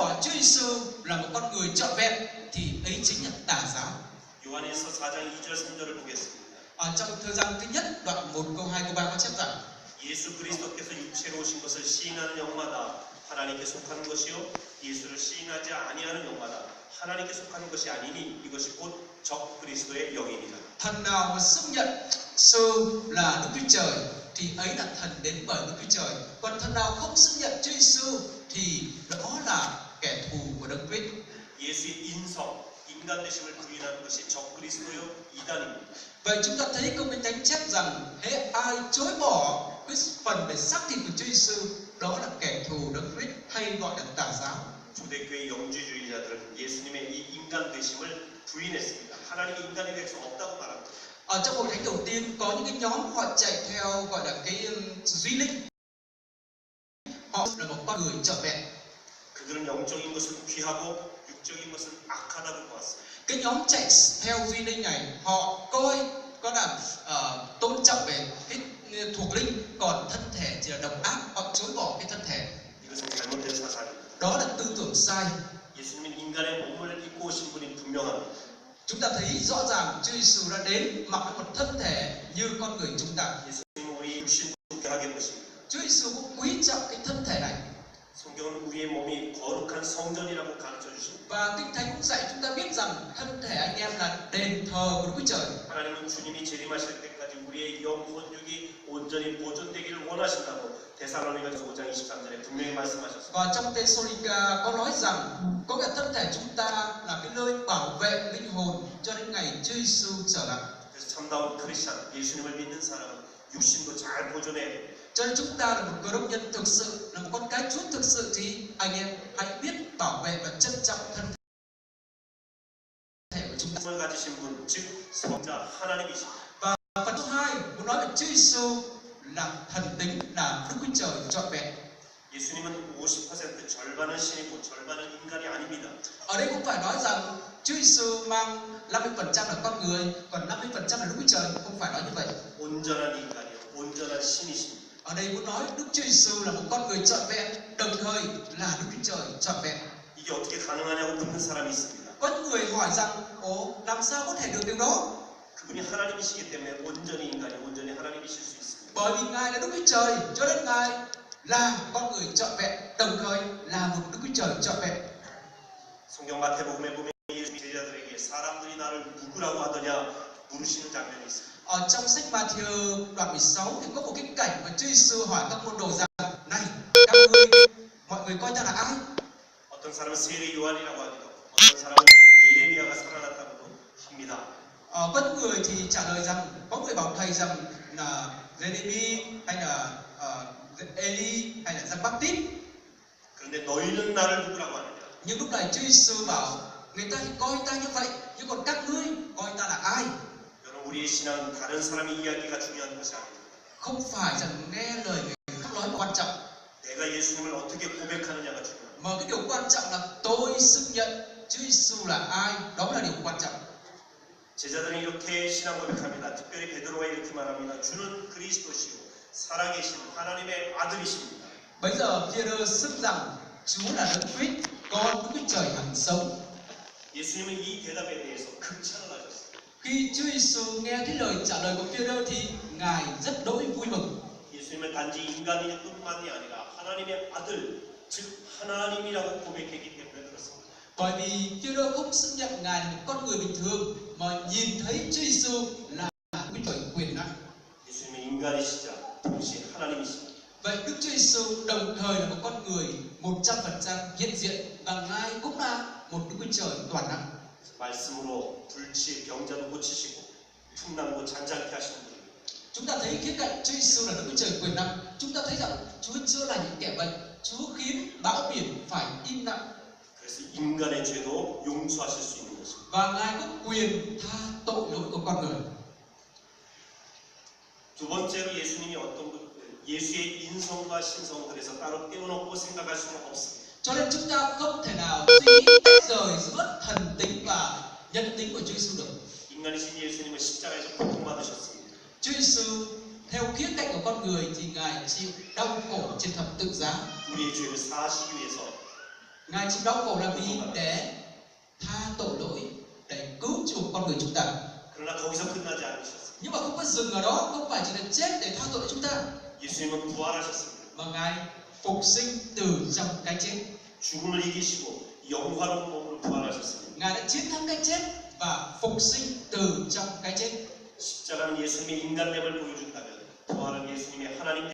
bỏ Chúa Giêsu là một con người trọn vẹn thì ấy chính là tà giáo. 요한일서 4장 2절 3절을 보겠습니다. Trong thời gian thứ nhất đoạn 1 câu 2 câu 3 có chép rằng 예수 그리스도께서 육체로 오신 것을 시인하는 영마다 하나님께 속하는 것이요 예수를 시인하지 아니하는 영마다 하나님께 속하는 것이 아니니 이것이 곧 적 그리스도의 영이니라. thần nào mà xưng nhận Giêsu là Đức Chúa Trời thì ấy là thần đến bởi Đức Chúa Trời, còn thần nào không xưng nhận Chúa Giêsu thì đó là kẻ thù của Đấng Christ. 예수의 인성, 인간 되심을 부인하는 것이 적 그리스도요 이단입니다. Vậy chúng ta thấy câu Kinh Thánh chép rằng hễ ai chối bỏ cái phần về xác thịt của Chúa Giêsu đó là kẻ thù Đấng Christ hay gọi là tà giáo. 초대교회 영주주의자들은 예수님의 이 인간 되심을 부인했습니다. 하나님이 인간이 될 수 없다고 말합니다. Ở trong hội thánh đầu tiên có những cái nhóm họ chạy theo gọi là cái duy linh, họ là một con người trọn vẹn. 그들은 영적인 것은 귀하고 육적인 것은 악하다고 보았습니다. Cái nhóm chạy theo duy linh này họ coi có là tôn trọng về cái thuộc linh, còn thân thể chỉ là độc ác, họ chối bỏ cái thân thể. 이것은 잘못된 사상입니다. Đó là tư tưởng sai. 예수님은 인간의 몸을 입고 오신 분이 분명합니다. Chúng ta thấy rõ ràng Chúa Giêsu đã đến mặc một thân thể như con người chúng ta. 예수님은 우리 육신도 귀하게 보십니다. Chúa Giêsu cũng quý trọng cái thân thể này. 성경은 우리의 몸이 거룩한 성전이라고 가르쳐 주십니다. Và Kinh Thánh cũng dạy chúng ta biết rằng thân thể anh em là đền thờ của Đức Chúa Trời. 하나님은 주님이 재림하실 때까지 우리의 영혼 육이 온전히 보존되기를 원하신다고 데살로니가서 5장 23절에 분명히 말씀하셨습니다. Và trong Tê-sô-ni-ca có nói rằng có cái thân thể chúng ta là cái nơi bảo vệ linh hồn cho đến ngày Chúa Giêsu trở lại. 그래서 참다운 크리스찬, 예수님을 믿는 사람은 육신도 잘 보존해야 됩니다. Cho nên chúng ta là một cơ đốc nhân thực sự, là một con cái Chúa thực sự thì anh em hãy biết bảo vệ và trân trọng thân thể của chúng ta. 성을 가지신 분, 즉 성자 하나님이십니다. Và phần thứ hai muốn nói về Chúa Giêsu là thần tính, là Đức Chúa Trời trọn vẹn. 예수님은 50% 절반은 신이고 절반은 인간이 아닙니다. Ở đây cũng phải nói rằng Chúa Giêsu mang 50% là con người, còn 50% là Đức Chúa Trời, không phải nói như vậy. 온전한 인간이요, 온전한 신이십니다. Ở đây muốn nói Đức Chúa Giêsu là một con người trọn vẹn, đồng thời là Đức Chúa Trời trọn vẹn. 이게 어떻게 가능하냐고 묻는 사람이 있습니다. Có những người hỏi rằng, làm sao có thể được điều đó? 그분이 하나님이시기 때문에 온전히 인간이 온전히 하나님이실 수 있습니다. Bởi vì Ngài là Đức Chúa Trời, cho nên Ngài là con người trọn vẹn, đồng thời là một Đức Chúa Trời trọn vẹn. 성경 마태복음에 보면 예수 제자들에게 사람들이 나를 누구라고 하더냐 물으시는 장면이 있습니다. Ở trong sách Ma-thi-ơ đoạn 16 thì có một cái cảnh mà Chúa Giêsu hỏi các môn đồ rằng: này, mọi người coi ta là ai? 어떤 사람은 세례 요한이라고 하기도 하고 어떤 사람은 예레미야가 살아났다고도 합니다. Có những người thì trả lời rằng, có người bảo thầy rằng là Jeremy hay là Eli hay là Giăng Báp-tít. 그런데 너희는 나를 누구라고 하느냐? Nhưng lúc này Chúa Giêsu bảo người ta thì coi ta như vậy, nhưng còn các ngươi coi ta là ai? 여러분 우리의 신앙은 다른 사람의 이야기가 중요한 것이 아닙니다. Không phải rằng nghe lời người khác nói mà quan trọng, 내가 예수님을 어떻게 고백하느냐가 중요합니다. mà cái điều quan trọng là tôi xưng nhận Chúa Giêsu là ai, đó là điều quan trọng. 제자들은 이렇게 신앙 고백합니다. 특별히 베드로가 이렇게 말합니다. 주는 그리스도시요 살아계신 하나님의 아들이십니다. Bây giờ Phi-e-rơ xưng rằng Chúa là Đấng Christ, con Đức Chúa Trời hằng sống. 예수님은 이 대답에 대해서 극찬을 하셨습니다. Khi Chúa Giêsu nghe cái lời trả lời của Phi-e-rơ thì Ngài rất đỗi vui mừng. 예수님은 단지 인간뿐만이 아니라 하나님의 아들, 즉 하나님이라고 고백했기 때문에 그렇습니다. Bởi vì Phi-e-rơ không xưng nhận Ngài là một con người bình thường mà nhìn thấy Chúa Giêsu là Đức Chúa Trời quyền năng. 예수님은 인간이시자 동시에 하나님이십니다. Vậy Đức Chúa Giêsu đồng thời là một con người 100% hiện diện và Ngài cũng là một Đức Chúa Trời toàn năng. 말씀으로 불치 병자도 고치시고 풍랑도 잔잔케 하시는 분입니다. Chúng ta thấy khía cạnh Chúa Giêsu là Đức Chúa Trời quyền năng. Chúng ta thấy rằng Chúa chữa lành những kẻ bệnh, Chúa khiến bão biển phải im lặng. 그래서 인간의 죄도 용서하실 수 있는 것입니다. Và Ngài có quyền tha tội lỗi của con người. 두 번째로 예수님이 예수의 인성과 신성을 그래서 따로 떼어놓고 생각할 수는 없습니다. Cho nên chúng ta không thể nào suy nghĩ tách rời giữa thần tính và nhân tính của Chúa Giêsu được. 인간이신 예수님은 십자가에서 고통받으셨습니다. Chúa Giêsu theo khía cạnh của con người thì Ngài chịu đau khổ trên thập tự giá. 우리의 죄를 사하시기 위해서 Ngài chịu đau khổ là vì để tha tội lỗi, để cứu chuộc con người chúng ta. 그러나 거기서 끝나지 않으셨습니다. Nhưng mà không có dừng ở đó, không phải chỉ là chết để tha tội cho chúng ta, 예수님은 부활하셨습니다. mà Ngài phục sinh từ trong cái chết. 죽음을 이기시고 영화로운 몸으로 부활하셨습니다. Ngài đã chiến thắng cái chết và phục sinh từ trong cái chết. 십자가는 예수님의 인간됨을 보여준다면 부활은 예수님의 하나님